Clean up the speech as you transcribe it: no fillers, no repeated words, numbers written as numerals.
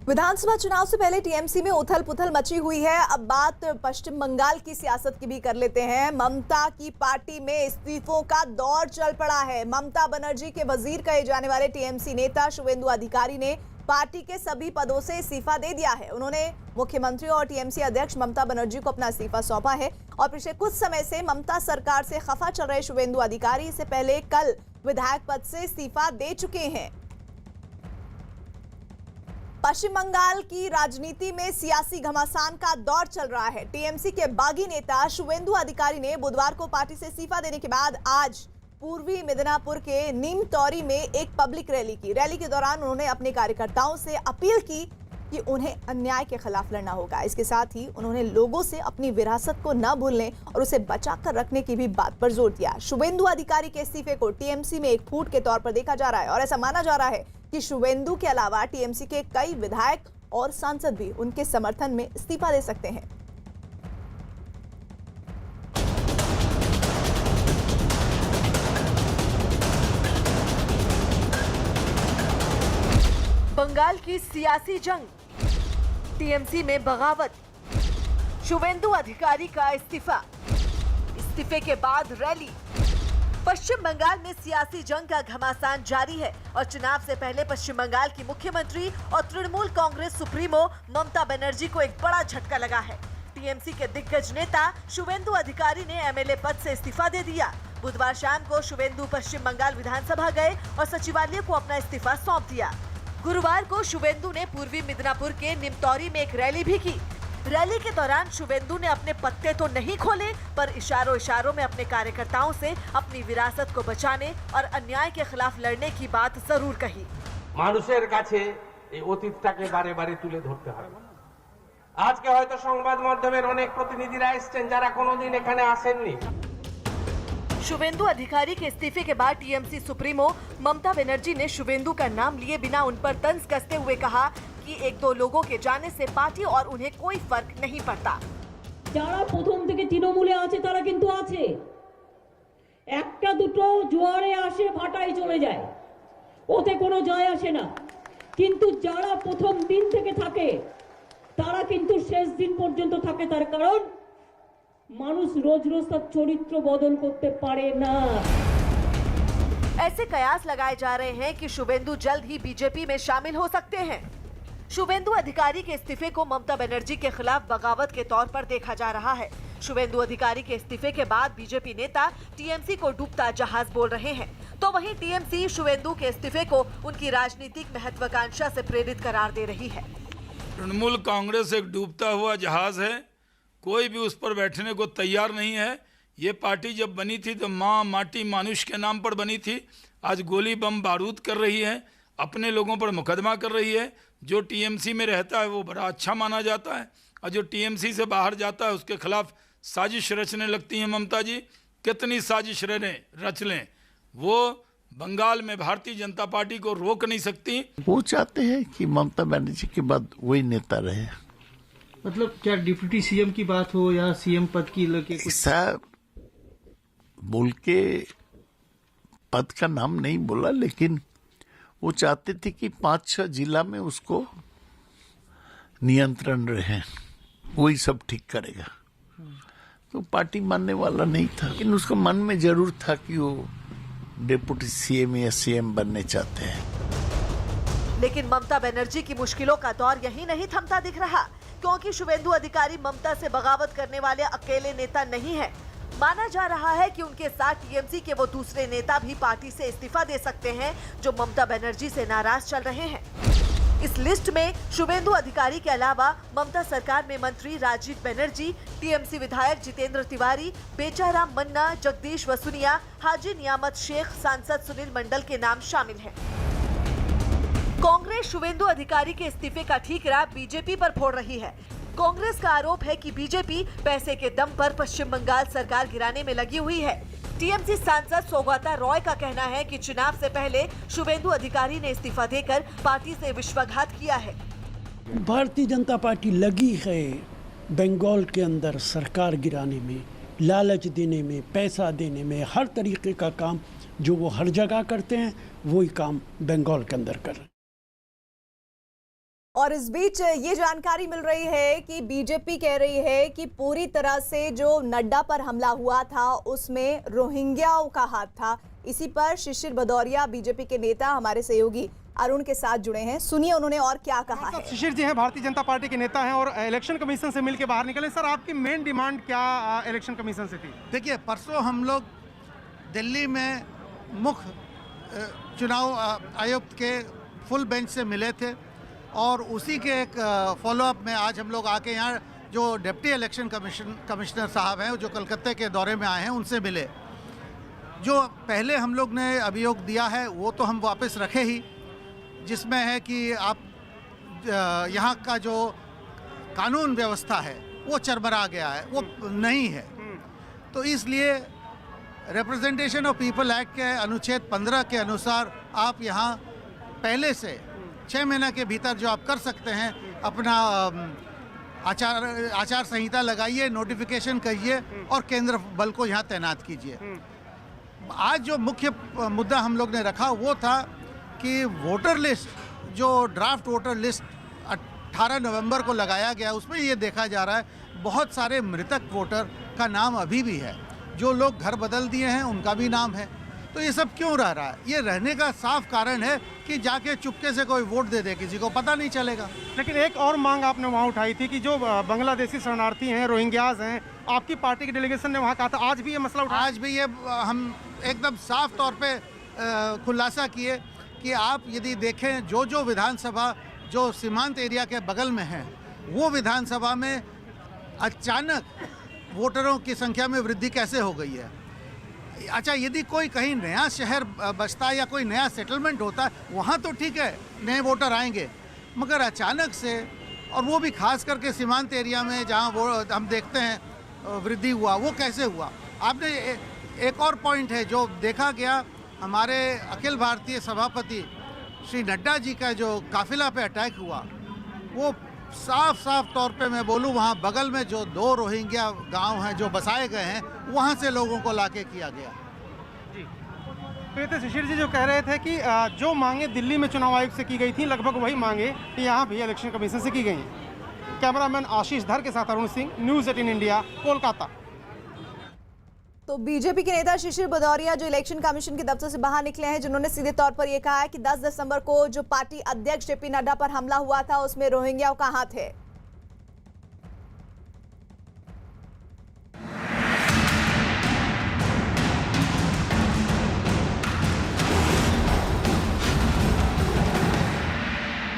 विधानसभा चुनाव से पहले टीएमसी में उथल पुथल मची हुई है। अब बात पश्चिम बंगाल की सियासत की भी कर लेते हैं। ममता की पार्टी में इस्तीफों का दौर चल पड़ा है। ममता बनर्जी के वजीर कहे जाने वाले टीएमसी नेता शुवेंदु अधिकारी ने पार्टी के सभी पदों से इस्तीफा दे दिया है। उन्होंने मुख्यमंत्री और टीएमसी अध्यक्ष ममता बनर्जी को अपना इस्तीफा सौंपा है और पिछले कुछ समय से ममता सरकार से खफा चल रहे शुवेंदु अधिकारी इससे पहले कल विधायक पद से इस्तीफा दे चुके हैं। पश्चिम बंगाल की राजनीति में सियासी घमासान का दौर चल रहा है। टीएमसी के बागी नेता शुवेंदु अधिकारी ने बुधवार को पार्टी से इस्तीफा देने के बाद आज पूर्वी मिदनापुर के नीमतौरी में एक पब्लिक रैली की। रैली के दौरान उन्होंने अपने कार्यकर्ताओं से अपील की कि उन्हें अन्याय के खिलाफ लड़ना होगा। इसके साथ ही उन्होंने लोगों से अपनी विरासत को न भूलने और उसे बचाकर रखने की भी बात पर जोर दिया। शुवेंदु अधिकारी के इस्तीफे को टीएमसी में एक फूट के तौर पर देखा जा रहा है और ऐसा माना जा रहा है कि शुवेंदु के अलावा टीएमसी के कई विधायक और सांसद भी उनके समर्थन में इस्तीफा दे सकते हैं। बंगाल की सियासी जंग, टीएमसी में बगावत, शुवेंदु अधिकारी का इस्तीफा, इस्तीफे के बाद रैली। पश्चिम बंगाल में सियासी जंग का घमासान जारी है और चुनाव से पहले पश्चिम बंगाल की मुख्यमंत्री और तृणमूल कांग्रेस सुप्रीमो ममता बनर्जी को एक बड़ा झटका लगा है। टीएमसी के दिग्गज नेता शुवेंदु अधिकारी ने एमएलए पद से इस्तीफा दे दिया। बुधवार शाम को शुवेंदु पश्चिम बंगाल विधानसभा गए और सचिवालय को अपना इस्तीफा सौंप दिया। गुरुवार को शुवेंदु ने पूर्वी मिदनापुर के निमतौरी में एक रैली भी की। रैली के दौरान शुवेंदु ने अपने पत्ते तो नहीं खोले, पर इशारों इशारों में अपने कार्यकर्ताओं से अपनी विरासत को बचाने और अन्याय के खिलाफ लड़ने की बात जरूर कही। মানুষের কাছে এই অতীতটাকে বারে বারে তুলে ধরতে হবে। আজকে হয়তো সংবাদ মাধ্যমের অনেক প্রতিনিধিরা এসেছেন যারা কোনোদিন এখানে আসেননি। शुवेंदु अधिकारी के इस्तीफे के बाद टीएमसी सुप्रीमो ममता बनर्जी ने शुवेंदु का नाम लिए बिना उन पर तंज कसते हुए कहा कि एक दो लोगों के जाने से पार्टी और उन्हें कोई फर्क नहीं पड़ता। যারা প্রথম থেকে তৃণমূলে আছে তারা কিন্তু আছে, একটা দুটো জোয়ারে আসে ফাটাই চলে যায়, ওতে কোনো যায় আসে না। কিন্তু যারা প্রথম দিন থেকে থাকে তারা কিন্তু শেষ দিন পর্যন্ত থাকে। তার কারণ মানুষ রোজ রোজ তার চরিত্র বদল করতে পারে না। ऐसे कयास लगाए जा रहे हैं कि शुवेंदु जल्द ही बीजेपी में शामिल हो सकते हैं। शुवेंदु अधिकारी के इस्तीफे को ममता बनर्जी के खिलाफ बगावत के तौर पर देखा जा रहा है। शुवेंदु अधिकारी के इस्तीफे के बाद बीजेपी नेता टीएमसी को डूबता जहाज बोल रहे हैं, तो वहीं टीएमसी शुवेंदु के इस्तीफे को उनकी राजनीतिक महत्वाकांक्षा से प्रेरित करार दे रही है। तृणमूल कांग्रेस एक डूबता हुआ जहाज है, कोई भी उस पर बैठने को तैयार नहीं है। ये पार्टी जब बनी थी तो माँ माटी मानुष के नाम पर बनी थी। आज गोली बम बारूद कर रही है, अपने लोगों पर मुकदमा कर रही है। जो टीएमसी में रहता है वो बड़ा अच्छा माना जाता है और जो टीएमसी से बाहर जाता है उसके खिलाफ साजिश रचने लगती हैं ममता जी। कितनी साजिश रच लें, वो बंगाल में भारतीय जनता पार्टी को रोक नहीं सकती। वो चाहते हैं कि ममता बनर्जी के बाद वही नेता रहे। मतलब क्या डिप्टी सीएम की बात हो या सीएम पद की लगे, ऐसा बोल के पद का नाम नहीं बोला, लेकिन वो चाहते थे कि 5-6 जिला में उसको नियंत्रण रहे, वही सब ठीक करेगा। तो पार्टी मानने वाला नहीं था, लेकिन उसका मन में जरूर था कि वो डिप्टी सीएम या सीएम बनने चाहते हैं। लेकिन ममता बनर्जी की मुश्किलों का दौर यही नहीं थमता दिख रहा, क्योंकि शुवेंदु अधिकारी ममता से बगावत करने वाले अकेले नेता नहीं है। माना जा रहा है कि उनके साथ टीएमसी के वो दूसरे नेता भी पार्टी से इस्तीफा दे सकते हैं जो ममता बनर्जी से नाराज चल रहे हैं। इस लिस्ट में शुवेंदु अधिकारी के अलावा ममता सरकार में मंत्री राजीव बनर्जी, टीएमसी विधायक जितेंद्र तिवारी, बेचाराम मन्ना, जगदीश वसुनिया, हाजी नियामत शेख, सांसद सुनील मंडल के नाम शामिल हैं। कांग्रेस शुवेंदु अधिकारी के इस्तीफे का ठीकरा बीजेपी पर फोड़ रही है। कांग्रेस का आरोप है कि बीजेपी पैसे के दम पर पश्चिम बंगाल सरकार गिराने में लगी हुई है। टीएमसी सांसद सौगता रॉय का कहना है कि चुनाव से पहले शुवेंदु अधिकारी ने इस्तीफा देकर पार्टी से विश्वासघात किया है। भारतीय जनता पार्टी लगी है बंगाल के अंदर सरकार गिराने में, लालच देने में, पैसा देने में, हर तरीके का काम जो वो हर जगह करते हैं वही काम बंगाल के अंदर कर रहे हैं। और इस बीच ये जानकारी मिल रही है कि बीजेपी कह रही है कि पूरी तरह से जो नड्डा पर हमला हुआ था उसमें रोहिंग्याओं का हाथ था। इसी पर शिशिर भदौरिया बीजेपी के नेता हमारे सहयोगी अरुण के साथ जुड़े हैं। सुनिए उन्होंने और क्या कहा है। शिशिर जी हैं, भारतीय जनता पार्टी के नेता हैं और इलेक्शन कमीशन से मिलकर बाहर निकले। सर, आपकी मेन डिमांड क्या इलेक्शन कमीशन से थी? देखिए, परसों हम लोग दिल्ली में मुख्य चुनाव आयुक्त के फुल बेंच से मिले थे और उसी के एक फॉलोअप में आज हम लोग आके यहाँ जो डिप्टी इलेक्शन कमिश्नर साहब हैं जो कलकत्ते के दौरे में आए हैं उनसे मिले। जो पहले हम लोग ने अभियोग दिया है वो तो हम वापस रखे ही, जिसमें है कि आप यहाँ का जो कानून व्यवस्था है वो चरमरा गया है, वो नहीं है। तो इसलिए रिप्रेजेंटेशन ऑफ पीपल एक्ट के अनुच्छेद 15 के अनुसार आप यहाँ पहले से 6 महीने के भीतर जो आप कर सकते हैं अपना आचार संहिता लगाइए, नोटिफिकेशन करिए और केंद्र बल को यहाँ तैनात कीजिए। आज जो मुख्य मुद्दा हम लोग ने रखा वो था कि वोटर लिस्ट, जो ड्राफ्ट वोटर लिस्ट 18 नवंबर को लगाया गया, उसमें ये देखा जा रहा है बहुत सारे मृतक वोटर का नाम अभी भी है। जो लोग घर बदल दिए हैं उनका भी नाम है। तो ये सब क्यों रह रहा है? ये रहने का साफ कारण है कि जाके चुपके से कोई वोट दे दे, किसी को पता नहीं चलेगा। लेकिन एक और मांग आपने वहाँ उठाई थी कि जो बांग्लादेशी शरणार्थी हैं, रोहिंग्याज हैं, आपकी पार्टी की डेलीगेशन ने वहाँ कहा था, आज भी ये मसला उठा? आज भी ये हम एकदम साफ तौर पे खुलासा किए कि आप यदि देखें जो विधानसभा जो सीमांत एरिया के बगल में है, वो विधानसभा में अचानक वोटरों की संख्या में वृद्धि कैसे हो गई है। अच्छा, यदि कोई कहीं नया शहर बसता या कोई नया सेटलमेंट होता है वहाँ तो ठीक है, नए वोटर आएंगे, मगर अचानक से, और वो भी खास करके सीमांत एरिया में जहाँ वो हम देखते हैं वृद्धि हुआ, वो कैसे हुआ? आपने एक और पॉइंट है जो देखा गया, हमारे अखिल भारतीय सभापति श्री नड्डा जी का जो काफिला पे अटैक हुआ, वो साफ तौर पे मैं बोलूँ वहाँ बगल में जो 2 रोहिंग्या गांव हैं जो बसाए गए हैं, वहाँ से लोगों को लाके किया गया। जी, तो ये तो शिशिर जी जो कह रहे थे कि जो मांगे दिल्ली में चुनाव आयोग से की गई थी, लगभग वही मांगे यहाँ भी इलेक्शन कमीशन से की गई हैं। कैमरामैन आशीष धर के साथ अरुण सिंह, न्यूज़ 18 इंडिया, कोलकाता। तो बीजेपी के नेता शिशिर भदौरिया जो इलेक्शन कमीशन के दफ्तर से बाहर निकले हैं, जिन्होंने सीधे तौर पर यह कहा है कि 10 दिसंबर को जो पार्टी अध्यक्ष जेपी नड्डा पर हमला हुआ था उसमें रोहिंग्याओं का हाथ है।